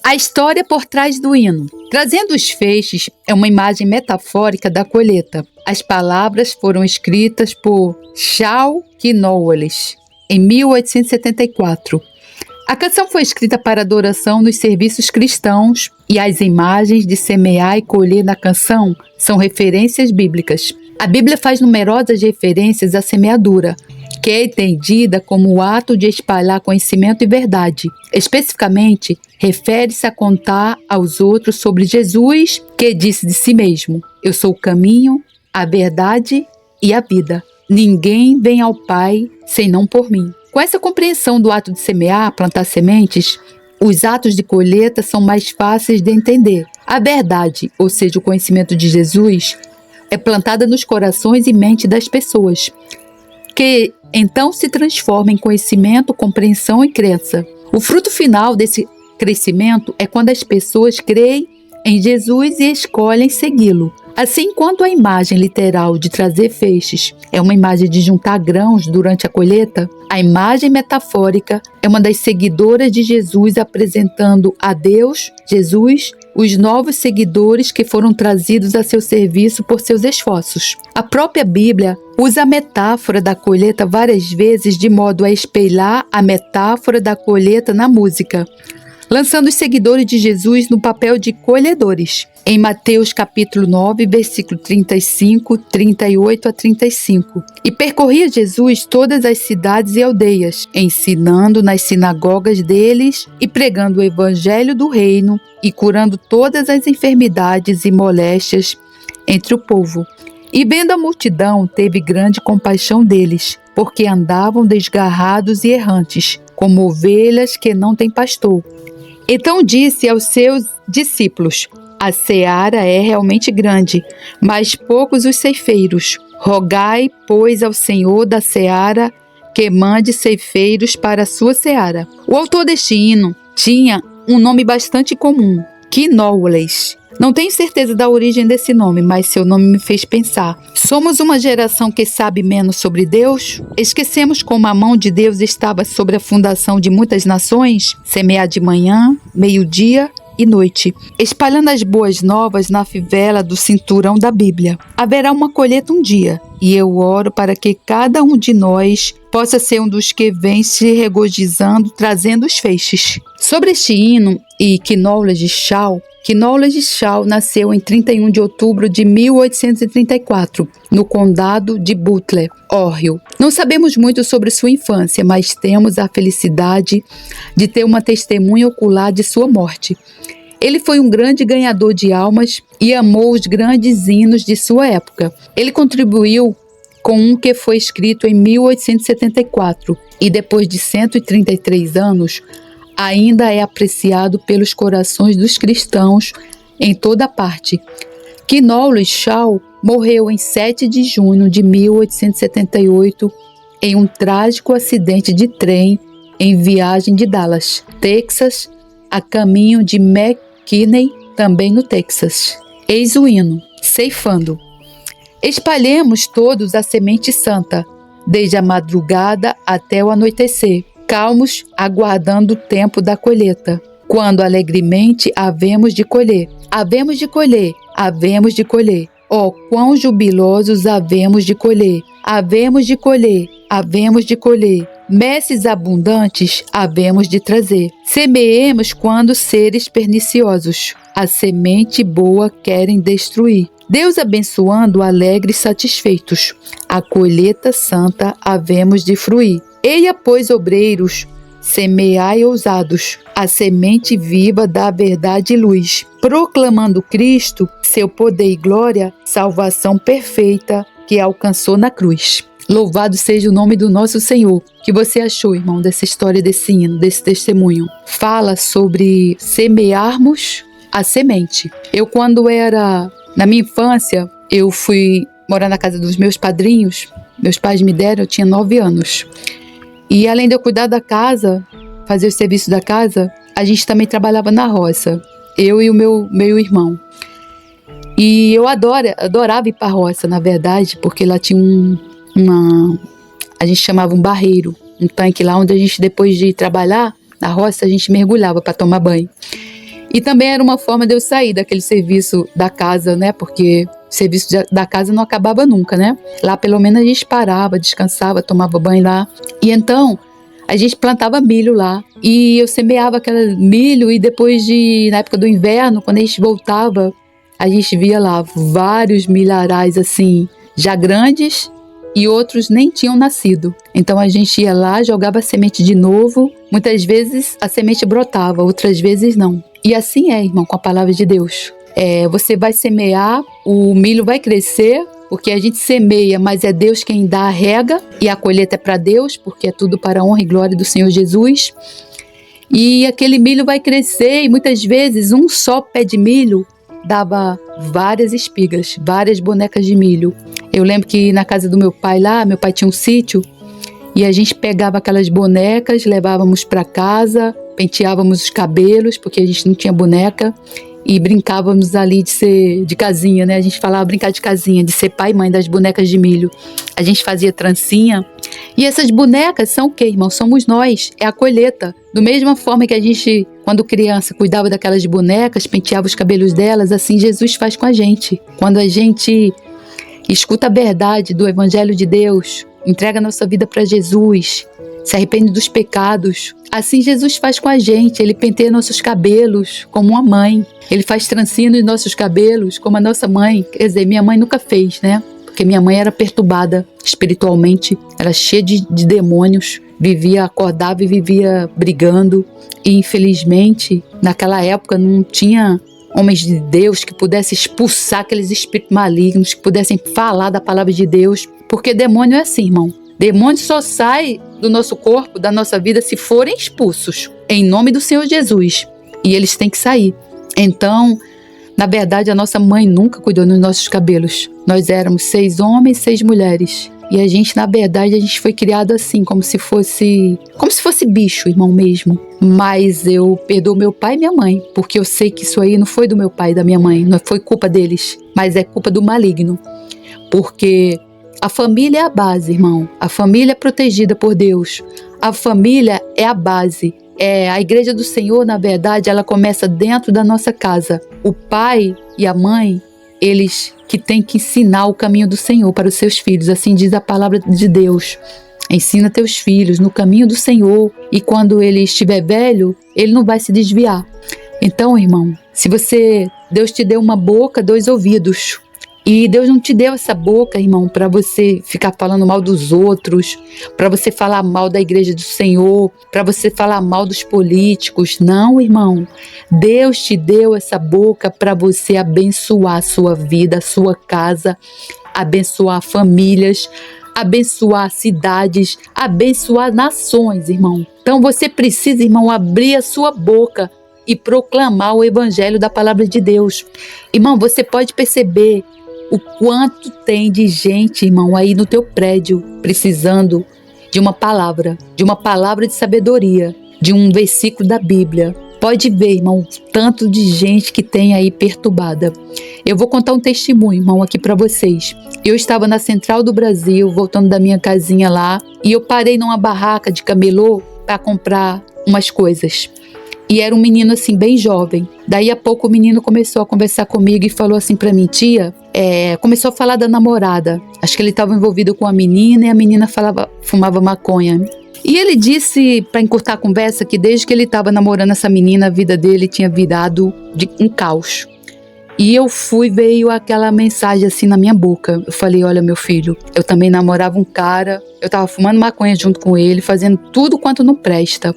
A história por trás do hino. Trazendo os feixes é uma imagem metafórica da colheita. As palavras foram escritas por Charles Knowles em 1874. A canção foi escrita para adoração nos serviços cristãos e as imagens de semear e colher na canção são referências bíblicas. A Bíblia faz numerosas referências à semeadura, que é entendida como o ato de espalhar conhecimento e verdade. Especificamente, refere-se a contar aos outros sobre Jesus, que disse de si mesmo: "Eu sou o caminho, a verdade e a vida. Ninguém vem ao Pai senão por mim." Com essa compreensão do ato de semear, plantar sementes, os atos de colheita são mais fáceis de entender. A verdade, ou seja, o conhecimento de Jesus, é plantada nos corações e mente das pessoas, que então se transforma em conhecimento, compreensão e crença. O fruto final desse crescimento é quando as pessoas creem em Jesus e escolhem segui-lo. Assim, enquanto a imagem literal de trazer feixes é uma imagem de juntar grãos durante a colheita, a imagem metafórica é uma das seguidoras de Jesus apresentando a Deus, Jesus, os novos seguidores que foram trazidos a seu serviço por seus esforços. A própria Bíblia usa a metáfora da colheita várias vezes de modo a espelhar a metáfora da colheita na música, lançando os seguidores de Jesus no papel de colhedores. Em Mateus capítulo 9, versículo 35, 38 a 35. E percorria Jesus todas as cidades e aldeias, ensinando nas sinagogas deles e pregando o evangelho do reino e curando todas as enfermidades e moléstias entre o povo. E vendo a multidão, teve grande compaixão deles, porque andavam desgarrados e errantes, como ovelhas que não têm pastor. Então disse aos seus discípulos: "A seara é realmente grande, mas poucos os ceifeiros. Rogai, pois, ao Senhor da seara que mande ceifeiros para a sua seara." O autor deste hino tinha um nome bastante comum, Knowles. Não tenho certeza da origem desse nome, mas seu nome me fez pensar. Somos uma geração que sabe menos sobre Deus? Esquecemos como a mão de Deus estava sobre a fundação de muitas nações? Semear de manhã, meio-dia e noite, espalhando as boas novas na fivela do cinturão da Bíblia. Haverá uma colheita um dia, e eu oro para que cada um de nós possa ser um dos que vem se regozijando, trazendo os feixes. Sobre este hino e Knowles Shaw nasceu em 31 de outubro de 1834, no condado de Butler, Ohio. Não sabemos muito sobre sua infância, mas temos a felicidade de ter uma testemunha ocular de sua morte. Ele foi um grande ganhador de almas e amou os grandes hinos de sua época. Ele contribuiu com um que foi escrito em 1874 e depois de 133 anos, ainda é apreciado pelos corações dos cristãos em toda parte. Knowles Shaw morreu em 7 de junho de 1878 em um trágico acidente de trem em viagem de Dallas, Texas, a caminho de McKinney, também no Texas. Eis o hino, ceifando. Espalhemos todos a semente santa, desde a madrugada até o anoitecer, calmos, aguardando o tempo da colheita, quando alegremente havemos de colher. Havemos de colher, havemos de colher. Oh, quão jubilosos havemos de colher. Havemos de colher, havemos de colher. Messes abundantes havemos de trazer. Semeemos quando seres perniciosos a semente boa querem destruir. Deus abençoando alegres satisfeitos, a colheita santa havemos de fruir. Eia, pois, obreiros, semeai ousados, a semente viva da verdade e luz, proclamando Cristo, seu poder e glória, salvação perfeita que alcançou na cruz. Louvado seja o nome do nosso Senhor. O que você achou, irmão, dessa história, desse hino, desse testemunho? Fala sobre semearmos a semente. Quando era na minha infância, eu fui morar na casa dos meus padrinhos. Meus pais me deram, eu tinha 9 anos. E além de eu cuidar da casa, fazer o serviço da casa, a gente também trabalhava na roça. Eu e o meu irmão. E eu adorava ir para a roça, na verdade, porque lá tinha a gente chamava um barreiro, um tanque lá onde a gente, depois de trabalhar na roça, a gente mergulhava para tomar banho. E também era uma forma de eu sair daquele serviço da casa, né? Porque o serviço da casa não acabava nunca, né? Lá pelo menos a gente parava, descansava, tomava banho lá. E então a gente plantava milho lá. E eu semeava aquele milho e depois na época do inverno, quando a gente voltava, a gente via lá vários milharais assim, já grandes, e outros nem tinham nascido. Então a gente ia lá, jogava a semente de novo. Muitas vezes a semente brotava, outras vezes não. E assim é, irmão, com a palavra de Deus. Você vai semear, o milho vai crescer, porque a gente semeia, mas é Deus quem dá a rega, e a colheita é para Deus, porque é tudo para a honra e glória do Senhor Jesus. E aquele milho vai crescer, e muitas vezes um só pé de milho dava várias espigas, várias bonecas de milho. Eu lembro que na casa do meu pai lá, meu pai tinha um sítio, e a gente pegava aquelas bonecas, levávamos para casa, penteávamos os cabelos, porque a gente não tinha boneca, e brincávamos ali de casinha, né? A gente falava brincar de casinha, de ser pai e mãe das bonecas de milho. A gente fazia trancinha. E essas bonecas são o quê, irmão? Somos nós, é a colheita. Da mesma forma que a gente, quando criança, cuidava daquelas bonecas, penteava os cabelos delas, assim Jesus faz com a gente. Quando a gente escuta a verdade do Evangelho de Deus, entrega a nossa vida para Jesus, se arrepende dos pecados, assim Jesus faz com a gente. Ele penteia nossos cabelos como uma mãe. Ele faz trancinha nos nossos cabelos como a nossa mãe. Quer dizer, minha mãe nunca fez, né? Porque minha mãe era perturbada espiritualmente, era cheia de demônios, acordava e vivia brigando. E infelizmente, naquela época não tinha homens de Deus que pudessem expulsar aqueles espíritos malignos, que pudessem falar da palavra de Deus. Porque demônio é assim, irmão. Demônio só sai do nosso corpo, da nossa vida, se forem expulsos, em nome do Senhor Jesus. E eles têm que sair. Então, na verdade, a nossa mãe nunca cuidou dos nossos cabelos. Nós éramos 6 homens, 6 mulheres. E a gente, na verdade, a gente foi criado assim, como se fosse bicho, irmão, mesmo. Mas eu perdoo meu pai e minha mãe, porque eu sei que isso aí não foi do meu pai e da minha mãe, não foi culpa deles, mas é culpa do maligno. Porque a família é a base, irmão. A família é protegida por Deus. A família é a base. A igreja do Senhor, na verdade, ela começa dentro da nossa casa. O pai e a mãe, eles que têm que ensinar o caminho do Senhor para os seus filhos. Assim diz a palavra de Deus. Ensina teus filhos no caminho do Senhor, e quando ele estiver velho, ele não vai se desviar. Então, irmão, Deus te deu uma boca, 2 ouvidos. E Deus não te deu essa boca, irmão, para você ficar falando mal dos outros, para você falar mal da igreja do Senhor, para você falar mal dos políticos. Não, irmão. Deus te deu essa boca para você abençoar a sua vida, a sua casa, abençoar famílias, abençoar cidades, abençoar nações, irmão. Então você precisa, irmão, abrir a sua boca e proclamar o evangelho da palavra de Deus. Irmão, você pode perceber o quanto tem de gente, irmão, aí no teu prédio, precisando de uma palavra de sabedoria, de um versículo da Bíblia. Pode ver, irmão, tanto de gente que tem aí perturbada. Eu vou contar um testemunho, irmão, aqui para vocês. Eu estava na Central do Brasil, voltando da minha casinha lá, e eu parei numa barraca de camelô para comprar umas coisas. E era um menino assim, bem jovem. Daí a pouco o menino começou a conversar comigo e falou assim pra mim: tia, começou a falar da namorada. Acho que ele estava envolvido com a menina, e a menina fumava maconha. E ele disse, para encurtar a conversa, que desde que ele estava namorando essa menina, a vida dele tinha virado de um caos. E veio aquela mensagem assim na minha boca. Eu falei: olha, meu filho, eu também namorava um cara, eu estava fumando maconha junto com ele, fazendo tudo quanto não presta.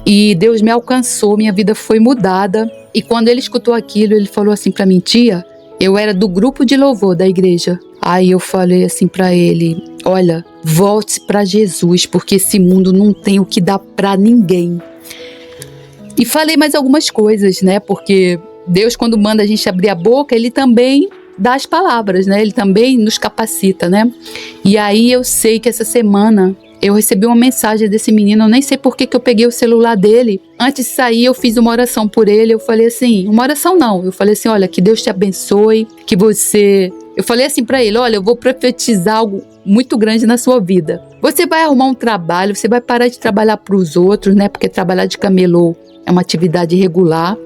E Deus me alcançou, minha vida foi mudada. E quando ele escutou aquilo, ele falou assim pra mim: tia, eu era do grupo de louvor da igreja. Aí eu falei assim pra ele: olha, volte pra Jesus, porque esse mundo não tem o que dar pra ninguém. E falei mais algumas coisas, né? Porque Deus, quando manda a gente abrir a boca, ele também dá as palavras, né? Ele também nos capacita, né? E aí eu sei que essa semana eu recebi uma mensagem desse menino, eu nem sei por que eu peguei o celular dele. Antes de sair, eu fiz uma oração por ele. Eu falei assim, uma oração não, eu falei assim: olha, que Deus te abençoe, que você... Eu falei assim pra ele: olha, eu vou profetizar algo muito grande na sua vida. Você vai arrumar um trabalho, você vai parar de trabalhar pros outros, né? Porque trabalhar de camelô é uma atividade irregular.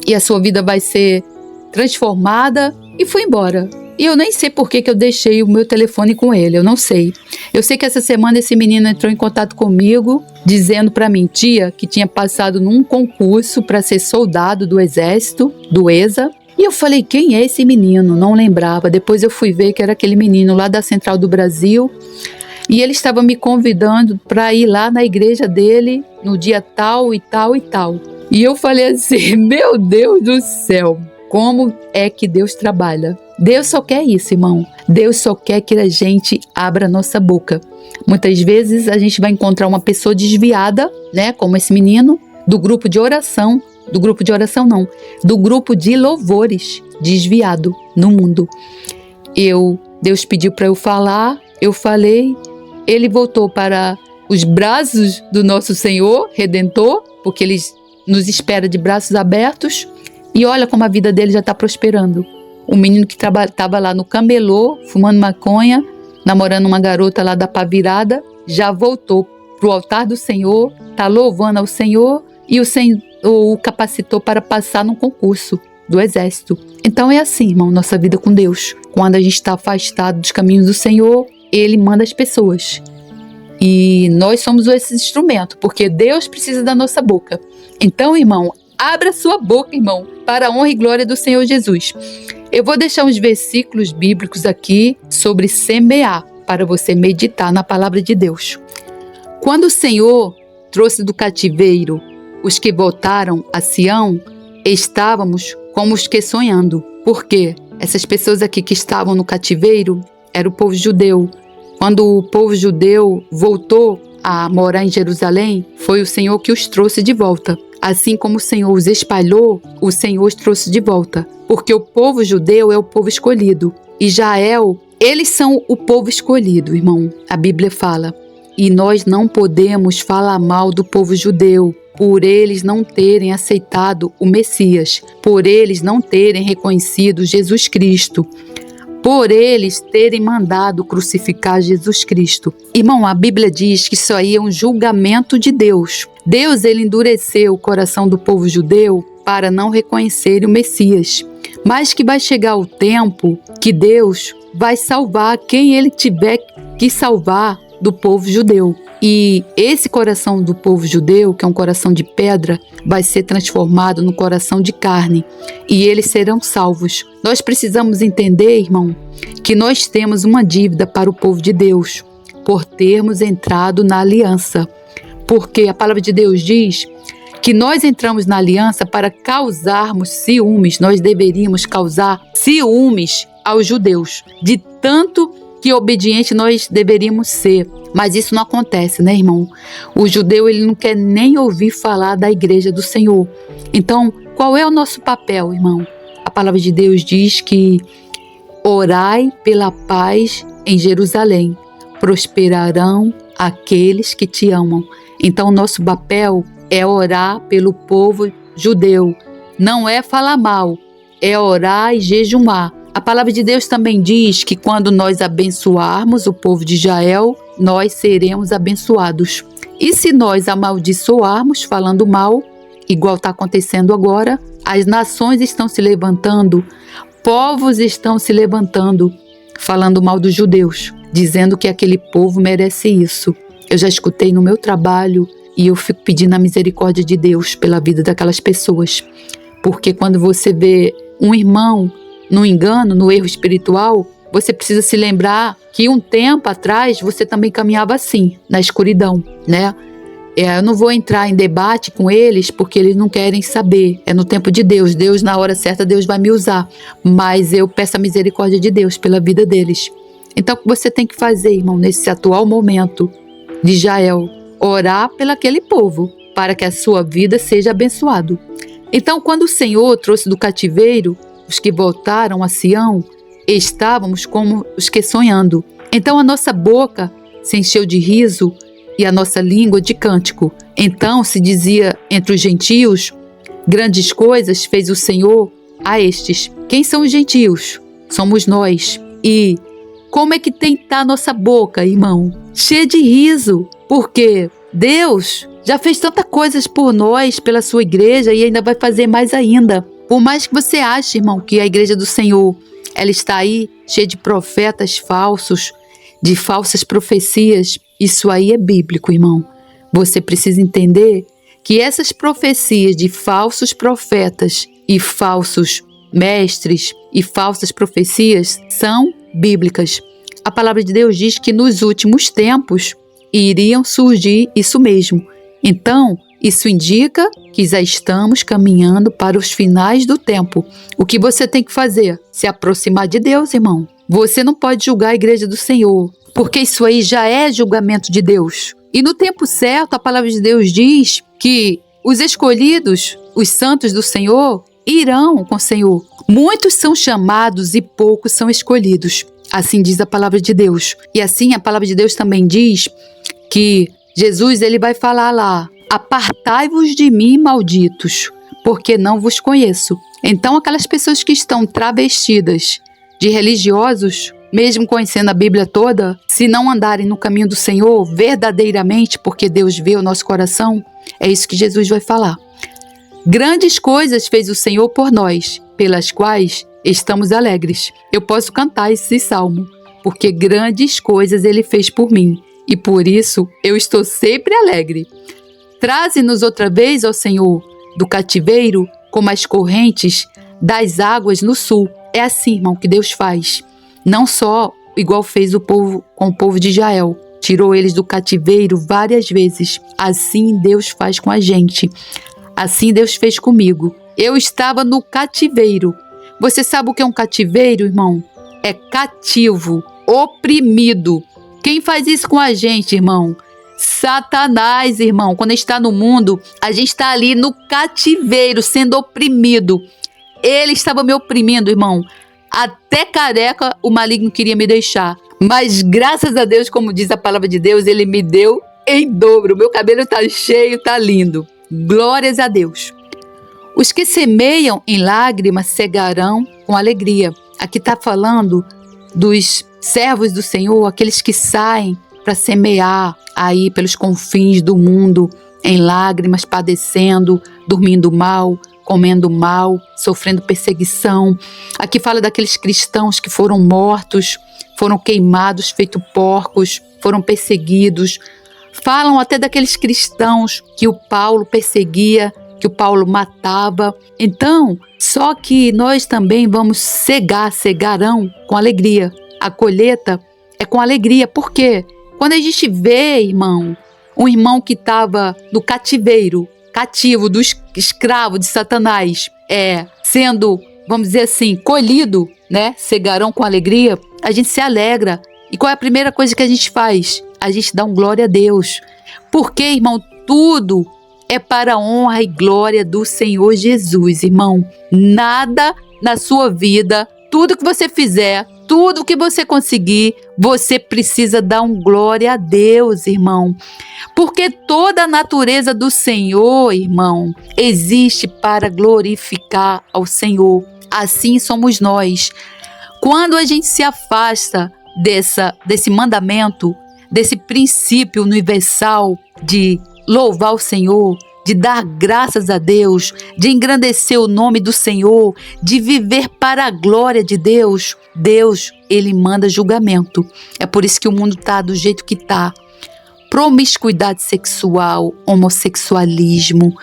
e a sua vida vai ser transformada, e fui embora. E eu nem sei por que eu deixei o meu telefone com ele, eu não sei. Eu sei que essa semana esse menino entrou em contato comigo, dizendo para mim, tia, que tinha passado num concurso para ser soldado do exército, do ESA. E eu falei, quem é esse menino? Não lembrava. Depois eu fui ver que era aquele menino lá da Central do Brasil. E ele estava me convidando para ir lá na igreja dele no dia tal e tal e tal. E eu falei assim, meu Deus do céu, como é que Deus trabalha? Deus só quer isso, irmão. Deus só quer que a gente abra a nossa boca. Muitas vezes a gente vai encontrar uma pessoa desviada, né, como esse menino, do grupo de oração. Do grupo de louvores, desviado no mundo. Deus pediu para eu falar, eu falei, ele voltou para os braços do nosso Senhor Redentor, porque ele nos espera de braços abertos, e olha como a vida dele já está prosperando. Um menino que estava lá no camelô, fumando maconha, namorando uma garota lá da pá virada, já voltou para o altar do Senhor, está louvando ao Senhor, e o Senhor o capacitou para passar num concurso do exército. Então é assim, irmão, nossa vida com Deus. Quando a gente está afastado dos caminhos do Senhor, Ele manda as pessoas. E nós somos esse instrumento, porque Deus precisa da nossa boca. Então, irmão, abra sua boca, irmão, para a honra e glória do Senhor Jesus. Eu vou deixar uns versículos bíblicos aqui sobre semear, para você meditar na palavra de Deus. Quando o Senhor trouxe do cativeiro os que voltaram a Sião, estávamos como os que sonhando. Por quê? Essas pessoas aqui que estavam no cativeiro era o povo judeu. Quando o povo judeu voltou a morar em Jerusalém, foi o Senhor que os trouxe de volta. Assim como o Senhor os espalhou, o Senhor os trouxe de volta. Porque o povo judeu é o povo escolhido. Israel, eles são o povo escolhido, irmão. A Bíblia fala. E nós não podemos falar mal do povo judeu, por eles não terem aceitado o Messias, por eles não terem reconhecido Jesus Cristo, por eles terem mandado crucificar Jesus Cristo. Irmão, a Bíblia diz que isso aí é um julgamento de Deus. Deus, ele endureceu o coração do povo judeu para não reconhecer o Messias. Mas que vai chegar o tempo que Deus vai salvar quem ele tiver que salvar do povo judeu. E esse coração do povo judeu, que é um coração de pedra, vai ser transformado no coração de carne, e eles serão salvos. Nós precisamos entender, irmão, que nós temos uma dívida para o povo de Deus, por termos entrado na aliança. Porque a palavra de Deus diz que nós entramos na aliança para causarmos ciúmes. Nós deveríamos causar ciúmes aos judeus, de tanto que obediente nós deveríamos ser. Mas isso não acontece, né, irmão? O judeu, ele não quer nem ouvir falar da igreja do Senhor. Então, qual é o nosso papel, irmão? A palavra de Deus diz que orai pela paz em Jerusalém, prosperarão aqueles que te amam. Então, o nosso papel é orar pelo povo judeu. Não é falar mal, é orar e jejuar. A palavra de Deus também diz que quando nós abençoarmos o povo de Israel, nós seremos abençoados. E se nós amaldiçoarmos falando mal, igual está acontecendo agora, as nações estão se levantando, povos estão se levantando, falando mal dos judeus, dizendo que aquele povo merece isso. Eu já escutei no meu trabalho e eu fico pedindo a misericórdia de Deus pela vida daquelas pessoas. Porque quando você vê um irmão no engano, no erro espiritual, você precisa se lembrar que um tempo atrás você também caminhava assim, na escuridão, né? Eu não vou entrar em debate com eles porque eles não querem saber. É no tempo de Deus. Deus, na hora certa, Deus vai me usar. Mas eu peço a misericórdia de Deus pela vida deles. Então, o que você tem que fazer, irmão, nesse atual momento de Israel? Orar pelaquele povo, para que a sua vida seja abençoada. Então, quando o Senhor trouxe do cativeiro os que voltaram a Sião, estávamos como os que sonhando. Então a nossa boca se encheu de riso e a nossa língua de cântico. Então se dizia entre os gentios, grandes coisas fez o Senhor a estes. Quem são os gentios? Somos nós. E como é que tem que estar a nossa boca, irmão? Cheia de riso, porque Deus já fez tantas coisas por nós, pela sua igreja, e ainda vai fazer mais ainda. Por mais que você ache, irmão, que a igreja do Senhor, ela está aí cheia de profetas falsos, de falsas profecias, isso aí é bíblico, irmão. Você precisa entender que essas profecias de falsos profetas e falsos mestres e falsas profecias são bíblicas. A palavra de Deus diz que nos últimos tempos iriam surgir isso mesmo. Então, isso indica que já estamos caminhando para os finais do tempo. O que você tem que fazer? Se aproximar de Deus, irmão. Você não pode julgar a igreja do Senhor, porque isso aí já é julgamento de Deus. E no tempo certo, a palavra de Deus diz que os escolhidos, os santos do Senhor, irão com o Senhor. Muitos são chamados e poucos são escolhidos. Assim diz a palavra de Deus. E assim a palavra de Deus também diz que Jesus, ele vai falar lá: apartai-vos de mim, malditos, porque não vos conheço. Então, aquelas pessoas que estão travestidas de religiosos, mesmo conhecendo a Bíblia toda, se não andarem no caminho do Senhor verdadeiramente, porque Deus vê o nosso coração, é isso que Jesus vai falar. Grandes coisas fez o Senhor por nós, pelas quais estamos alegres. Eu posso cantar esse salmo, porque grandes coisas Ele fez por mim, e por isso eu estou sempre alegre. Traze-nos outra vez, ó Senhor, do cativeiro, como as correntes das águas no sul. É assim, irmão, que Deus faz. Não só igual fez o povo com o povo de Israel. Tirou eles do cativeiro várias vezes. Assim Deus faz com a gente. Assim Deus fez comigo. Eu estava no cativeiro. Você sabe o que é um cativeiro, irmão? É cativo, oprimido. Quem faz isso com a gente, irmão? Satanás, irmão. Quando a gente está no mundo, a gente está ali no cativeiro, sendo oprimido. Ele estava me oprimindo, irmão. Até careca o maligno queria me deixar. Mas graças a Deus, como diz a palavra de Deus, Ele me deu em dobro. Meu cabelo está cheio, está lindo. Glórias a Deus. Os que semeiam em lágrimas cegarão com alegria. Aqui está falando dos servos do Senhor, aqueles que saem para semear aí pelos confins do mundo, em lágrimas, padecendo, dormindo mal, comendo mal, sofrendo perseguição. Aqui fala daqueles cristãos que foram mortos, foram queimados, feitos porcos, foram perseguidos. Falam até daqueles cristãos que o Paulo perseguia, que o Paulo matava. Então, só que nós também vamos cegarão com alegria. A colheita é com alegria. Por quê? Quando a gente vê, irmão, um irmão que estava no cativeiro, cativo do escravo de Satanás, sendo, vamos dizer assim, colhido, né? Cegarão com alegria, a gente se alegra. E qual é a primeira coisa que a gente faz? A gente dá um glória a Deus. Porque, irmão, tudo é para a honra e glória do Senhor Jesus, irmão. Nada na sua vida, tudo que você fizer, tudo que você conseguir, você precisa dar um glória a Deus, irmão. Porque toda a natureza do Senhor, irmão, existe para glorificar ao Senhor. Assim somos nós. Quando a gente se afasta desse mandamento, desse princípio universal de louvar o Senhor, de dar graças a Deus, de engrandecer o nome do Senhor, de viver para a glória de Deus, Deus, Ele manda julgamento. É por isso que o mundo está do jeito que está. Promiscuidade sexual, homossexualismo,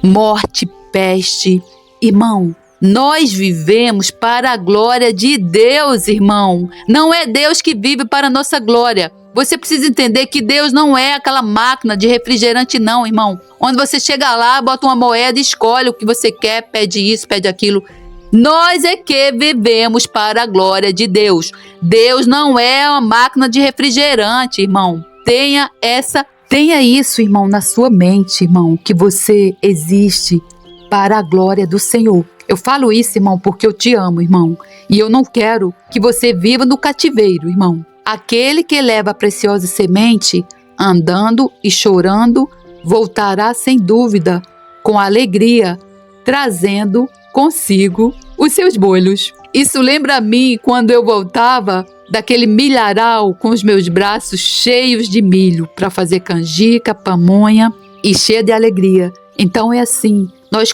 morte, peste. Irmão, nós vivemos para a glória de Deus, irmão. Não é Deus que vive para a nossa glória. Você precisa entender que Deus não é aquela máquina de refrigerante não, irmão. Onde você chega lá, bota uma moeda, escolhe o que você quer, pede isso, pede aquilo. Nós é que vivemos para a glória de Deus. Deus não é uma máquina de refrigerante, irmão. Tenha isso, irmão, na sua mente, irmão, que você existe para a glória do Senhor. Eu falo isso, irmão, porque eu te amo, irmão. E eu não quero que você viva no cativeiro, irmão. Aquele que leva a preciosa semente, andando e chorando, voltará sem dúvida, com alegria, trazendo consigo os seus bolhos. Isso lembra a mim quando eu voltava daquele milharal com os meus braços cheios de milho para fazer canjica, pamonha e cheia de alegria. Então é assim, Nós,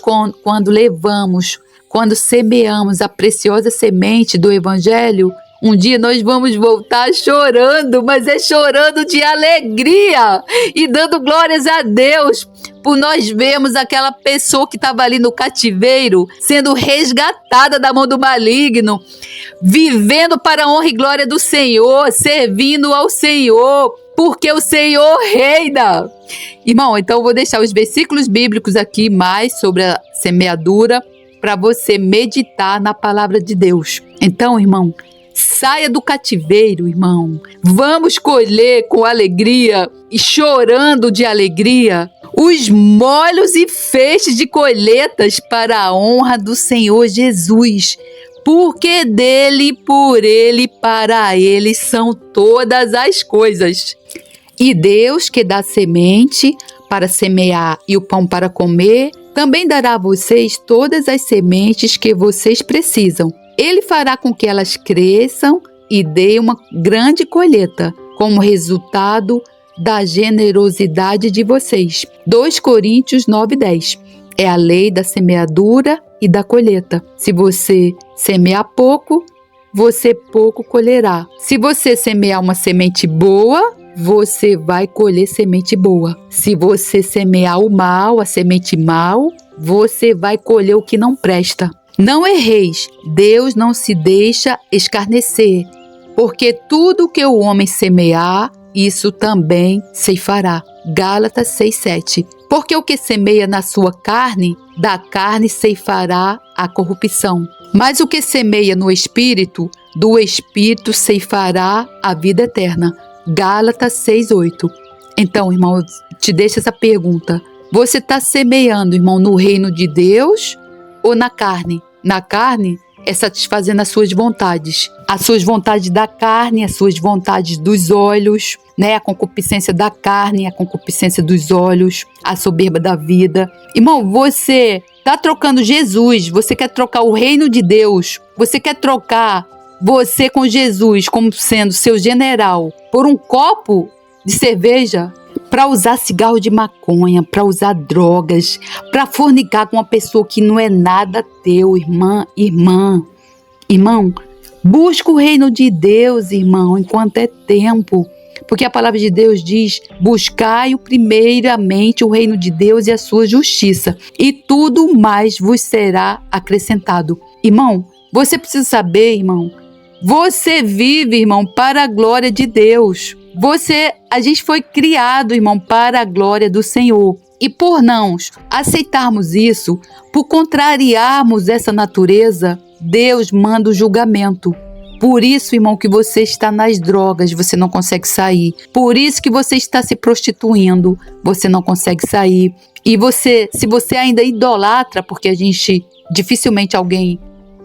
quando semeamos a preciosa semente do Evangelho, um dia nós vamos voltar chorando, mas é chorando de alegria e dando glórias a Deus por nós vermos aquela pessoa que estava ali no cativeiro sendo resgatada da mão do maligno, vivendo para a honra e glória do Senhor, servindo ao Senhor, porque o Senhor reina. Irmão, então eu vou deixar os versículos bíblicos aqui mais sobre a semeadura para você meditar na palavra de Deus. Então, irmão, saia do cativeiro, irmão. Vamos colher com alegria e chorando de alegria os molhos e feixes de colheitas para a honra do Senhor Jesus. Porque dele, por ele, para ele são todas as coisas. E Deus, que dá semente para semear e o pão para comer, também dará a vocês todas as sementes que vocês precisam. Ele fará com que elas cresçam e deem uma grande colheita, como resultado da generosidade de vocês. 2 Coríntios 9:10. É a lei da semeadura e da colheita. Se você semear pouco, você pouco colherá. Se você semear uma semente boa, você vai colher semente boa. Se você semear o mal, a semente mal, você vai colher o que não presta. Não erreis, Deus não se deixa escarnecer, porque tudo que o homem semear, isso também ceifará. Gálatas 6:7. Porque o que semeia na sua carne, da carne ceifará a corrupção. Mas o que semeia no Espírito, do Espírito ceifará a vida eterna. Gálatas 6:8. Então, irmão, eu te deixo essa pergunta. Você está semeando, irmão, no reino de Deus ou na carne? Na carne é satisfazendo as suas vontades da carne, as suas vontades dos olhos, né? A concupiscência da carne, a concupiscência dos olhos, a soberba da vida. Irmão, você está trocando Jesus, você quer trocar o reino de Deus, você quer trocar você com Jesus como sendo seu general por um copo de cerveja, para usar cigarro de maconha, para usar drogas, para fornicar com uma pessoa que não é nada teu, irmão, busca o reino de Deus, irmão, enquanto é tempo, porque a palavra de Deus diz: buscai primeiramente o reino de Deus e a sua justiça, e tudo mais vos será acrescentado. Irmão, você precisa saber, irmão, você vive, irmão, para a glória de Deus. A gente foi criado, irmão, para a glória do Senhor. E por não aceitarmos isso, por contrariarmos essa natureza, Deus manda o julgamento. Por isso, irmão, que você está nas drogas, você não consegue sair. Por isso que você está se prostituindo, você não consegue sair. E se você ainda idolatra, porque dificilmente alguém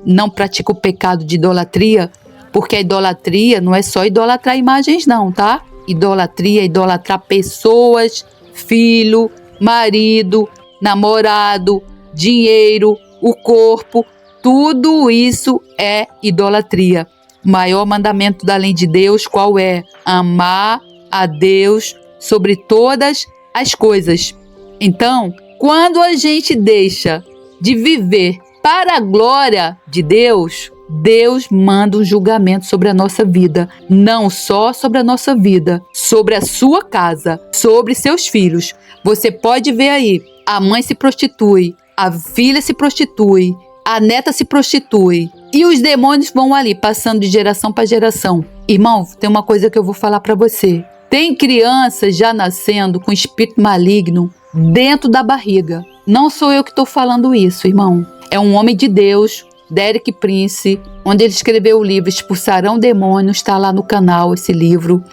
não pratica o pecado de idolatria, porque a idolatria não é só idolatrar imagens não, tá? Idolatria é idolatrar pessoas, filho, marido, namorado, dinheiro, o corpo, tudo isso é idolatria. O maior mandamento da lei de Deus, qual é? Amar a Deus sobre todas as coisas. Então, quando a gente deixa de viver para a glória de Deus, Deus manda um julgamento sobre a nossa vida, não só sobre a nossa vida, sobre a sua casa, sobre seus filhos. Você pode ver aí, a mãe se prostitui, a filha se prostitui, a neta se prostitui, e os demônios vão ali, passando de geração para geração. Irmão, tem uma coisa que eu vou falar para você. Tem crianças já nascendo com espírito maligno dentro da barriga. Não sou eu que estou falando isso, irmão. É um homem de Deus, Derek Prince, onde ele escreveu o livro Expulsarão Demônios, está lá no canal esse livro,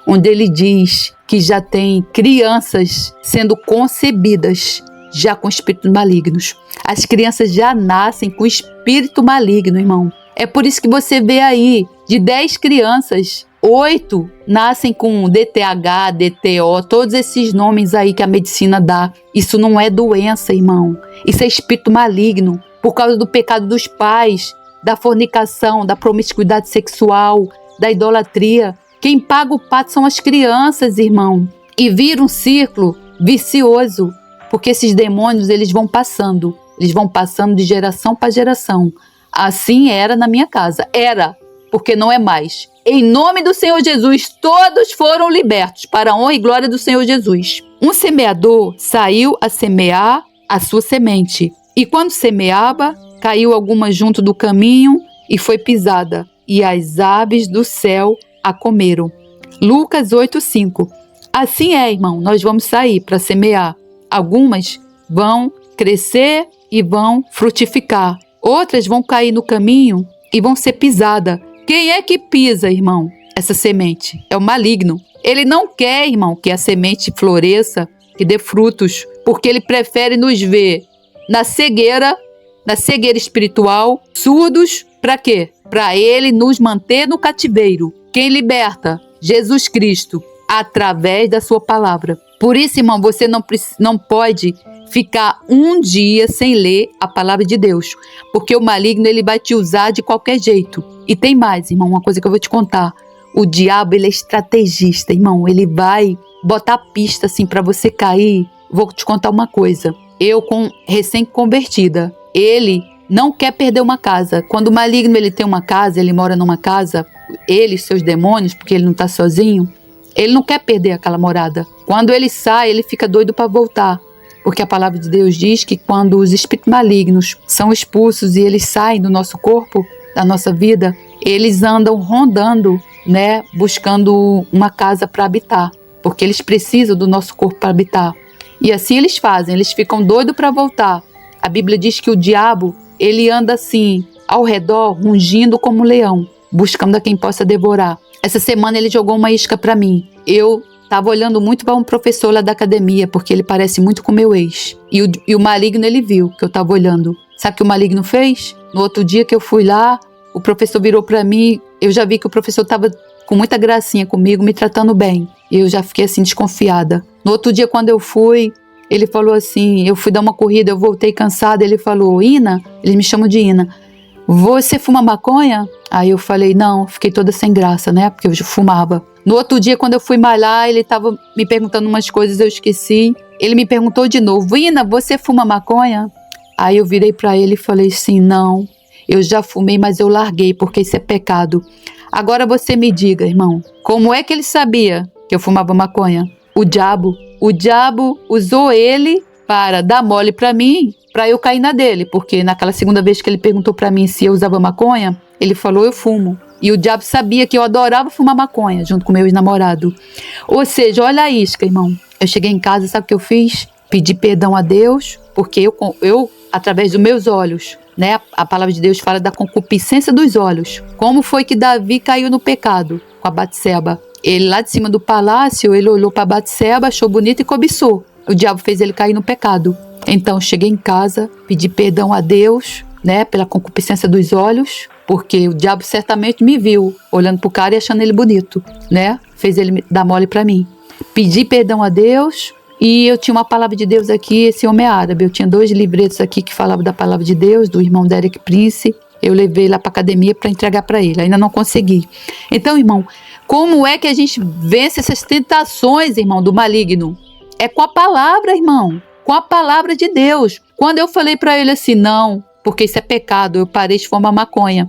onde ele diz que já tem crianças sendo concebidas já com espíritos malignos. As crianças já nascem com espírito maligno, irmão. É por isso que você vê aí, de 10 crianças, 8 nascem com DTH, DTO, todos esses nomes aí que a medicina dá. Isso não é doença, irmão. Isso é espírito maligno. Por causa do pecado dos pais, da fornicação, da promiscuidade sexual, da idolatria. Quem paga o pato são as crianças, irmão. E vira um círculo vicioso. Porque esses demônios, eles vão passando de geração para geração. Assim era na minha casa. Era, porque não é mais. Em nome do Senhor Jesus, todos foram libertos para a honra e glória do Senhor Jesus. Um semeador saiu a semear a sua semente. E quando semeava, caiu alguma junto do caminho e foi pisada. E as aves do céu a comeram. Lucas 8:5. Assim é, irmão, nós vamos sair para semear. Algumas vão crescer e vão frutificar. Outras vão cair no caminho e vão ser pisadas. Quem é que pisa, irmão, essa semente? É o maligno. Ele não quer, irmão, que a semente floresça, que dê frutos, porque ele prefere nos ver na cegueira espiritual, surdos, para quê? Para ele nos manter no cativeiro. Quem liberta? Jesus Cristo, através da sua palavra. Por isso, irmão, você não pode ficar um dia sem ler a palavra de Deus, porque o maligno, ele vai te usar de qualquer jeito. E tem mais, irmão, uma coisa que eu vou te contar. O diabo, ele é estrategista, irmão. Ele vai botar pista assim para você cair. Vou te contar uma coisa. Eu, recém-convertida, ele não quer perder uma casa. Quando o maligno, ele tem uma casa, ele mora numa casa, ele e seus demônios, porque ele não está sozinho, ele não quer perder aquela morada. Quando ele sai, ele fica doido para voltar. Porque a palavra de Deus diz que quando os espíritos malignos são expulsos e eles saem do nosso corpo, da nossa vida, eles andam rondando, né, buscando uma casa para habitar, porque eles precisam do nosso corpo para habitar. E assim eles fazem, eles ficam doidos para voltar. A Bíblia diz que o diabo, ele anda assim, ao redor, rugindo como um leão, buscando a quem possa devorar. Essa semana ele jogou uma isca para mim. Eu estava olhando muito para um professor lá da academia, porque ele parece muito com meu ex. E o maligno, ele viu que eu estava olhando. Sabe o que o maligno fez? No outro dia que eu fui lá, o professor virou para mim, eu já vi que o professor estava com muita gracinha comigo, me tratando bem. E eu já fiquei assim desconfiada. No outro dia, quando eu fui, ele falou assim, eu fui dar uma corrida, eu voltei cansada, ele falou, Ina, eles me chamam de Ina, você fuma maconha? Aí eu falei, não, fiquei toda sem graça, né, porque eu já fumava. No outro dia, quando eu fui malhar, ele estava me perguntando umas coisas, eu esqueci. Ele me perguntou de novo, Ina, você fuma maconha? Aí eu virei para ele e falei assim, não, eu já fumei, mas eu larguei, porque isso é pecado. Agora você me diga, irmão, como é que ele sabia que eu fumava maconha? O diabo usou ele para dar mole para mim, para eu cair na dele, porque naquela segunda vez que ele perguntou para mim se eu usava maconha, ele falou, eu fumo. E o diabo sabia que eu adorava fumar maconha, junto com meu ex-namorado. Ou seja, olha a isca, irmão. Eu cheguei em casa, sabe o que eu fiz? Pedi perdão a Deus, porque eu através dos meus olhos, né? A palavra de Deus fala da concupiscência dos olhos. Como foi que Davi caiu no pecado com a Batseba? Ele lá de cima do palácio, ele olhou para Batseba, achou bonito e cobiçou. O diabo fez ele cair no pecado. Então, cheguei em casa, pedi perdão a Deus, né? Pela concupiscência dos olhos, porque o diabo certamente me viu olhando pro cara e achando ele bonito, né? Fez ele dar mole para mim. Pedi perdão a Deus e eu tinha uma palavra de Deus aqui, esse homem é árabe. Eu tinha 2 livretos aqui que falavam da palavra de Deus, do irmão Derek Prince. Eu levei lá para academia para entregar para ele. Ainda não consegui. Então, irmão, como é que a gente vence essas tentações, irmão, do maligno? É com a palavra, irmão. Com a palavra de Deus. Quando eu falei para ele assim, não, porque isso é pecado, eu parei de fumar maconha.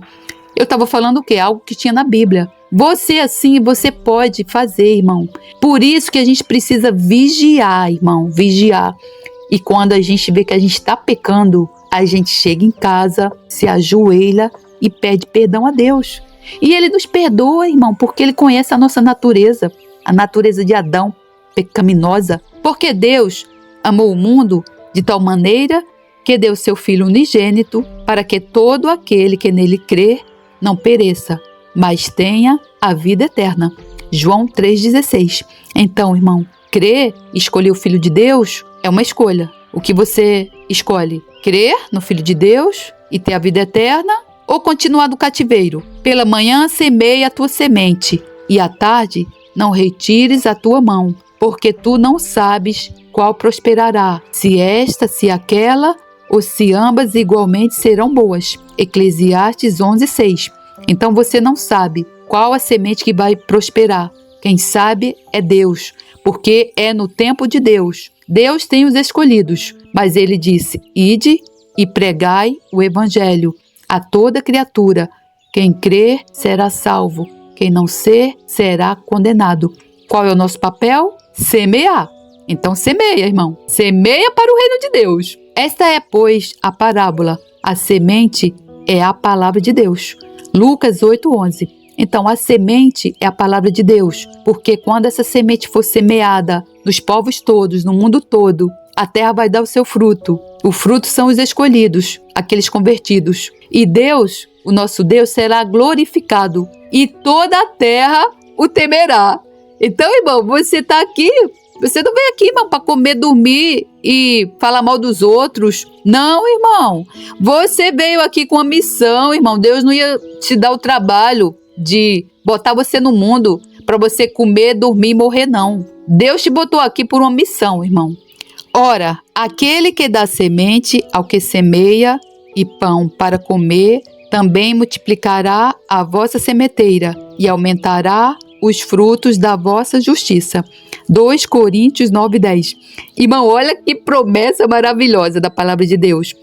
Eu estava falando o quê? Algo que tinha na Bíblia. Você assim, você pode fazer, irmão. Por isso que a gente precisa vigiar, irmão, vigiar. E quando a gente vê que a gente está pecando, a gente chega em casa, se ajoelha e pede perdão a Deus. E Ele nos perdoa, irmão, porque Ele conhece a nossa natureza, a natureza de Adão, pecaminosa. Porque Deus amou o mundo de tal maneira que deu seu Filho unigênito para que todo aquele que nele crer não pereça, mas tenha a vida eterna. João 3,16. Então, irmão, crer e escolher o Filho de Deus é uma escolha. O que você escolhe? Crer no Filho de Deus e ter a vida eterna ou continuar no cativeiro? Pela manhã semeia a tua semente e à tarde não retires a tua mão, porque tu não sabes qual prosperará, se esta, se aquela, ou se ambas igualmente serão boas. Eclesiastes 11:6. Então você não sabe qual a semente que vai prosperar. Quem sabe é Deus, porque é no tempo de Deus. Deus tem os escolhidos, mas ele disse: ide e pregai o evangelho a toda criatura. Quem crer será salvo, quem não ser será condenado. Qual é o nosso papel? Semear. Então semeia, irmão. Semeia para o reino de Deus. Esta é, pois, a parábola. A semente é a palavra de Deus. Lucas 8:11. Então, a semente é a palavra de Deus, porque quando essa semente for semeada nos povos todos, no mundo todo, a terra vai dar o seu fruto. O fruto são os escolhidos, aqueles convertidos. E Deus, o nosso Deus, será glorificado e toda a terra o temerá. Então, irmão, você está aqui, você não vem aqui, irmão, para comer, dormir e falar mal dos outros. Não, irmão. Você veio aqui com uma missão, irmão. Deus não ia te dar o trabalho de botar você no mundo para você comer, dormir e morrer, não. Deus te botou aqui por uma missão, irmão. Ora, aquele que dá semente ao que semeia e pão para comer, também multiplicará a vossa sementeira e aumentará os frutos da vossa justiça. 2 Coríntios 9:10. Irmão, olha que promessa maravilhosa da palavra de Deus.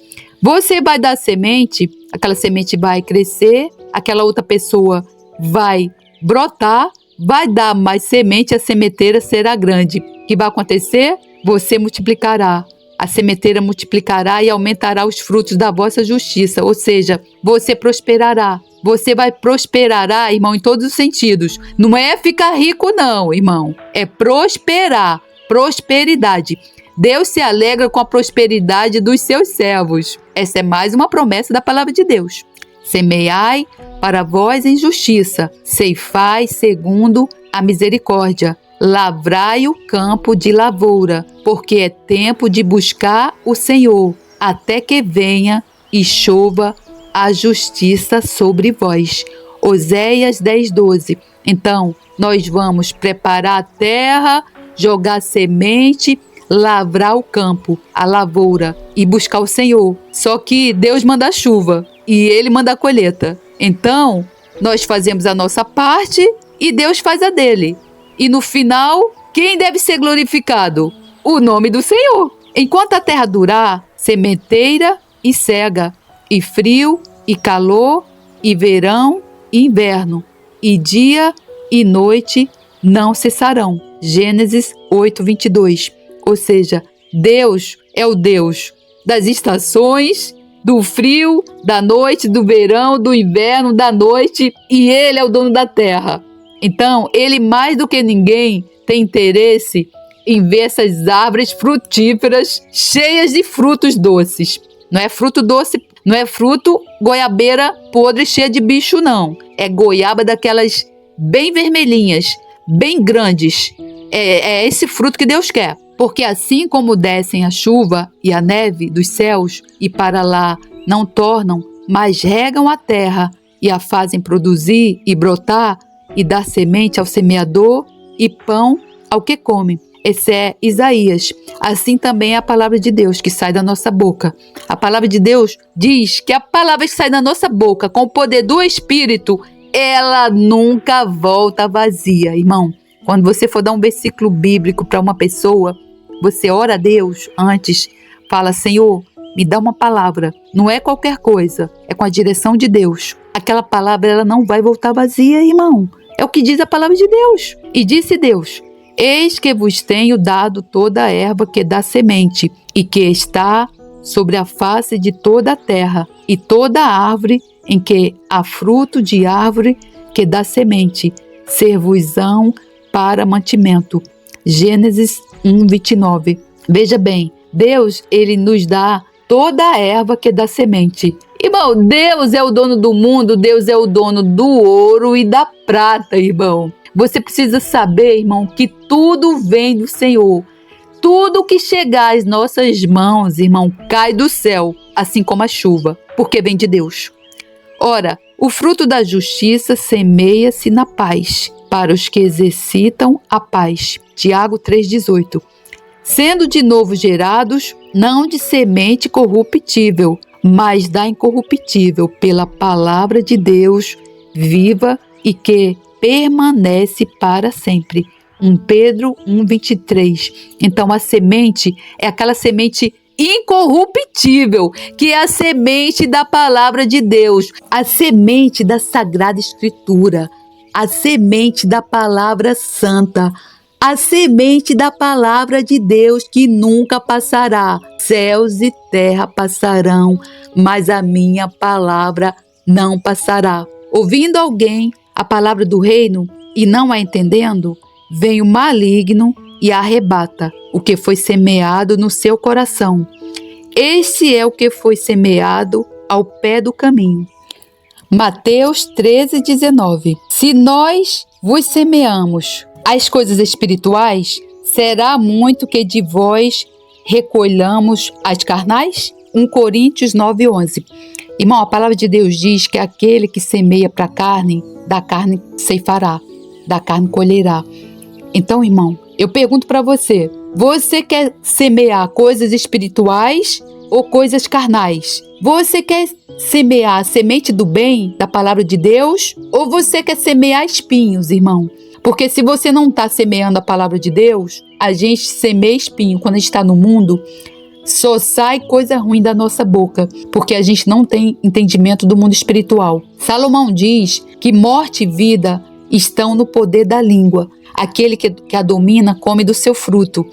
Você vai dar semente, aquela semente vai crescer, aquela outra pessoa vai brotar, vai dar mais semente, a sementeira será grande. O que vai acontecer? Você multiplicará. A sementeira multiplicará e aumentará os frutos da vossa justiça, ou seja, você prosperará. Você vai prosperará, irmão, em todos os sentidos. Não é ficar rico, não, irmão. É prosperar, prosperidade. Deus se alegra com a prosperidade dos seus servos. Essa é mais uma promessa da palavra de Deus. Semeai para vós em justiça, ceifai segundo a misericórdia. Lavrai o campo de lavoura, porque é tempo de buscar o Senhor, até que venha e chova a justiça sobre vós. Oséias 10:12. Então, nós vamos preparar a terra, jogar semente, lavrar o campo, a lavoura e buscar o Senhor. Só que Deus manda a chuva e Ele manda a colheita. Então, nós fazemos a nossa parte e Deus faz a dele. E no final, quem deve ser glorificado? O nome do Senhor. Enquanto a terra durar, sementeira e cega, e frio e calor, e verão e inverno, e dia e noite não cessarão. Gênesis 8:22. Ou seja, Deus é o Deus das estações, do frio, da noite, do verão, do inverno, da noite, e Ele é o dono da terra. Então, Ele mais do que ninguém tem interesse em ver essas árvores frutíferas cheias de frutos doces. Não é fruto doce, não é fruto goiabeira podre cheia de bicho, não. É goiaba daquelas bem vermelhinhas, bem grandes. É esse fruto que Deus quer. Porque assim como descem a chuva e a neve dos céus e para lá não tornam, mas regam a terra e a fazem produzir e brotar, e dar semente ao semeador e pão ao que come. Esse é Isaías. Assim também é a palavra de Deus que sai da nossa boca. A palavra de Deus diz que a palavra que sai da nossa boca, com o poder do Espírito, ela nunca volta vazia, irmão. Quando você for dar um versículo bíblico para uma pessoa, você ora a Deus antes, fala: Senhor, me dá uma palavra. Não é qualquer coisa, é com a direção de Deus. Aquela palavra, ela não vai voltar vazia, irmão. É o que diz a palavra de Deus. E disse Deus: eis que vos tenho dado toda a erva que dá semente, e que está sobre a face de toda a terra, e toda a árvore em que há fruto de árvore que dá semente, ser-vos-ão para mantimento. Gênesis 1:29. Veja bem, Deus, Ele nos dá toda a erva que dá semente. Irmão, Deus é o dono do mundo, Deus é o dono do ouro e da prata, irmão. Você precisa saber, irmão, que tudo vem do Senhor. Tudo que chegar às nossas mãos, irmão, cai do céu, assim como a chuva, porque vem de Deus. Ora, o fruto da justiça semeia-se na paz, para os que exercitam a paz. Tiago 3:18. Sendo de novo gerados, não de semente corruptível, mas da incorruptível, pela palavra de Deus viva e que permanece para sempre. 1 Pedro 1:23. Então a semente é aquela semente incorruptível, que é a semente da palavra de Deus, a semente da Sagrada Escritura, a semente da palavra santa, a semente da palavra de Deus que nunca passará. Céus e terra passarão, mas a minha palavra não passará. Ouvindo alguém a palavra do reino e não a entendendo, vem o maligno e arrebata o que foi semeado no seu coração. Este é o que foi semeado ao pé do caminho. Mateus 13:19. Se nós vos semeamos as coisas espirituais, será muito que de vós recolhamos as carnais? 1 Coríntios 9:11. Irmão, a palavra de Deus diz que aquele que semeia para a carne, da carne ceifará, da carne colherá. Então, irmão, eu pergunto para você, você quer semear coisas espirituais ou coisas carnais? Você quer semear a semente do bem, da palavra de Deus, ou você quer semear espinhos, irmão? Porque se você não está semeando a palavra de Deus, a gente semeia espinho. Quando a gente está no mundo, só sai coisa ruim da nossa boca, porque a gente não tem entendimento do mundo espiritual. Salomão diz que morte e vida estão no poder da língua. Aquele que a domina come do seu fruto.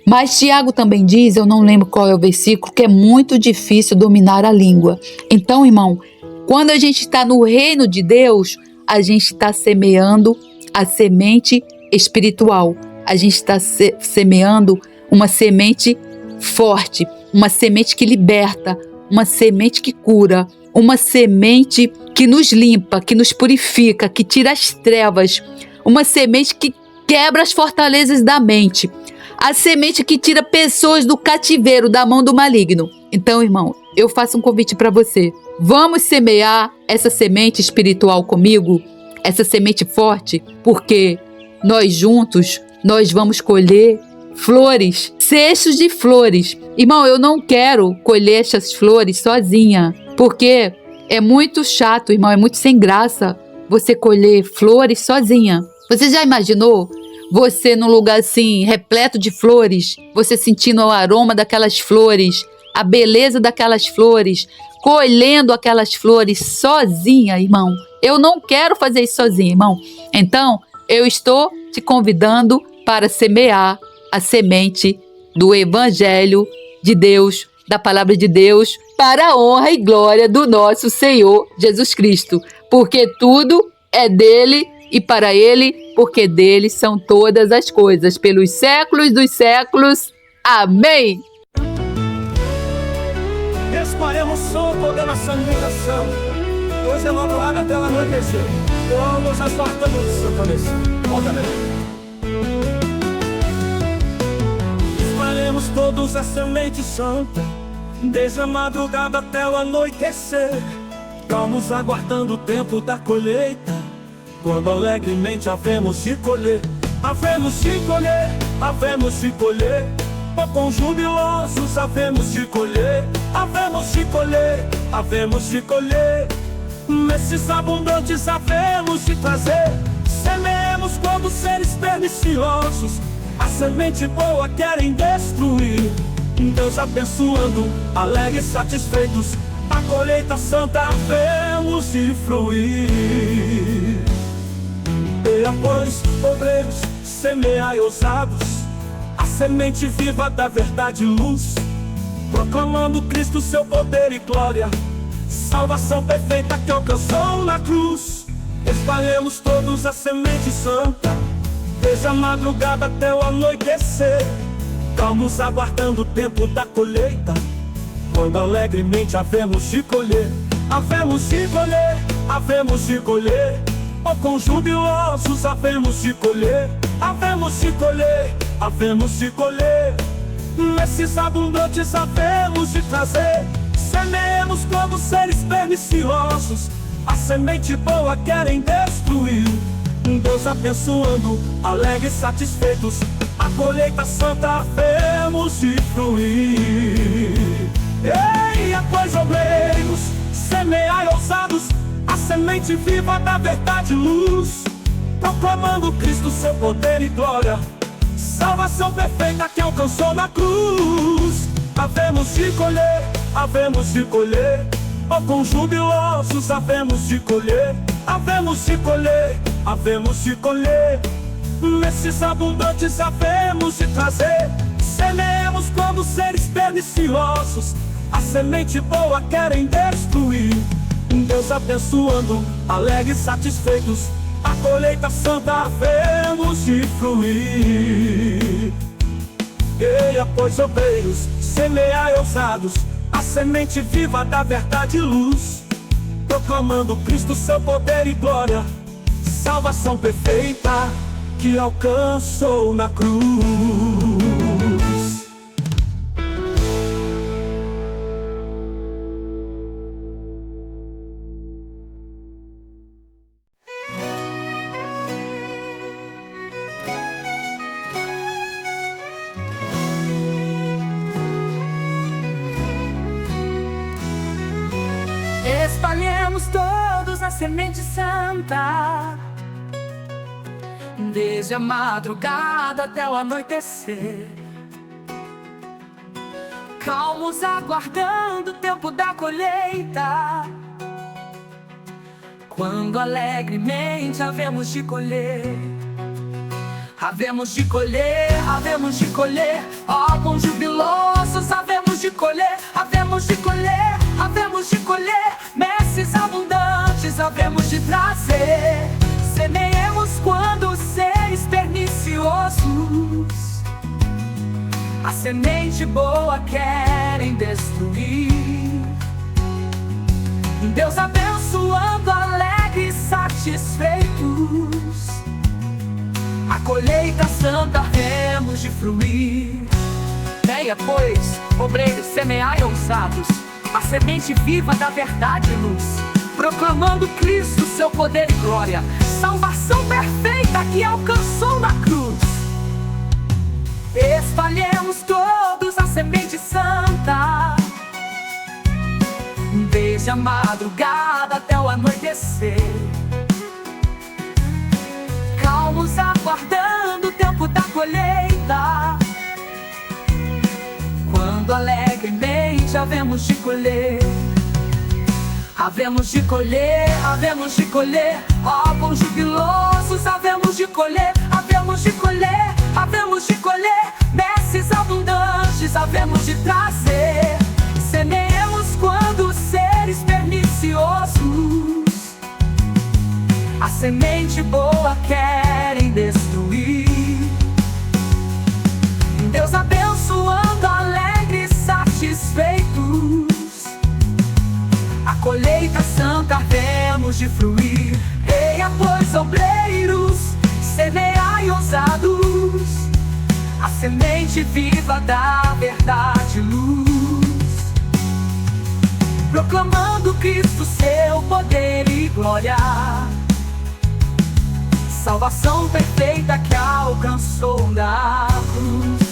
Mas Tiago também diz, eu não lembro qual é o versículo, que é muito difícil dominar a língua. Então, irmão, quando a gente está no reino de Deus, a gente está semeando a semente espiritual. A gente está semeando uma semente forte, uma semente que liberta, uma semente que cura, uma semente que nos limpa, que nos purifica, que tira as trevas, uma semente que quebra as fortalezas da mente, a semente que tira pessoas do cativeiro, da mão do maligno. Então, irmão, eu faço um convite para você. Vamos semear essa semente espiritual comigo, essa semente forte, porque nós juntos, nós vamos colher flores, cestos de flores. Irmão, eu não quero colher essas flores sozinha, porque é muito chato, irmão, é muito sem graça você colher flores sozinha. Você já imaginou você num lugar assim, repleto de flores, você sentindo o aroma daquelas flores, a beleza daquelas flores, colhendo aquelas flores sozinha, irmão? Eu não quero fazer isso sozinha, irmão. Então, eu estou te convidando para semear a semente do Evangelho de Deus, da Palavra de Deus, para a honra e glória do nosso Senhor Jesus Cristo. Porque tudo é dele e para ele, porque dele são todas as coisas, pelos séculos dos séculos. Amém! Esparemos som toda nossa admiração, hoje é logo lá até o anoitecer, vamos as portas do Santo Volta mesmo. Esparemos todos a semente santa, desde a madrugada até o anoitecer. Calmos aguardando o tempo da colheita, quando alegremente havemos de colher. Havemos de colher, havemos de colher. Com jubilosos havemos de colher. Havemos de colher, havemos de colher. Nesses abundantes havemos de trazer. Semeemos como seres perniciosos, a semente boa querem destruir. Deus abençoando, alegres satisfeitos, a colheita santa havemos de fruir. Eia, pois, obreiros, semeai ousados a semente viva da verdade e luz, proclamando Cristo seu poder e glória, salvação perfeita que alcançou na cruz. Espalhemos todos a semente santa, desde a madrugada até o anoitecer. Calmos aguardando o tempo da colheita, quando alegremente havemos de colher. Havemos de colher, havemos de colher. Com jubilosos havemos de colher. Havemos de colher, havemos de colher. Nesses abundantes havemos de trazer. Semeemos como seres perniciosos, a semente boa querem destruir. Deus abençoando, alegres satisfeitos, a colheita santa havemos de fruir. Eia, pois, obreiros, semeai ousados a semente viva da verdade e luz, proclamando Cristo, seu poder e glória, salvação perfeita que alcançou na cruz. Havemos de colher, havemos de colher, oh, com jubilosos havemos de colher, havemos de colher, havemos de colher. Nesses abundantes havemos de trazer. Semeemos quando seres perniciosos a semente boa querem destruir. Deus abençoando, alegres, satisfeitos, a colheita santa havemos de fruir. Eia, pois, obreiros, semeai ousados a semente viva da verdade e luz, proclamando Cristo, seu poder e glória, salvação perfeita que alcançou na cruz. Espalhemos todos a semente santa, desde a madrugada até o anoitecer, calmos aguardando o tempo da colheita, quando alegremente havemos de colher. Havemos de colher, havemos de colher, ó, com jubilosos havemos de colher, havemos de colher, havemos de colher, messes abundantes havemos de trazer. Semeemos quando seres perniciosos a semente boa querem destruir. Deus abençoando, alegres, satisfeitos, a colheita santa havemos de fruir. Venha, pois, obreiros, semeai ousados a semente viva da verdade e luz, proclamando Cristo, seu poder e glória, salvação perfeita que alcançou na cruz. Espalhemos todos a semente santa, desde a madrugada até o anoitecer, calmos aguardando o tempo da colheita, quando alegremente havemos de colher. Havemos de colher, havemos de colher, ó, com jubilosos havemos de colher, havemos de colher, havemos de colher, messes abundantes havemos de trazer. Semeemos quando seres perniciosos a semente boa querem destruir. Deus abençoando, alegres, satisfeitos, a colheita santa havemos de fruir. Eia, pois, obreiros, semeai ousados a semente viva da verdade e luz, proclamando Cristo, seu poder e glória, salvação perfeita que alcançou na cruz.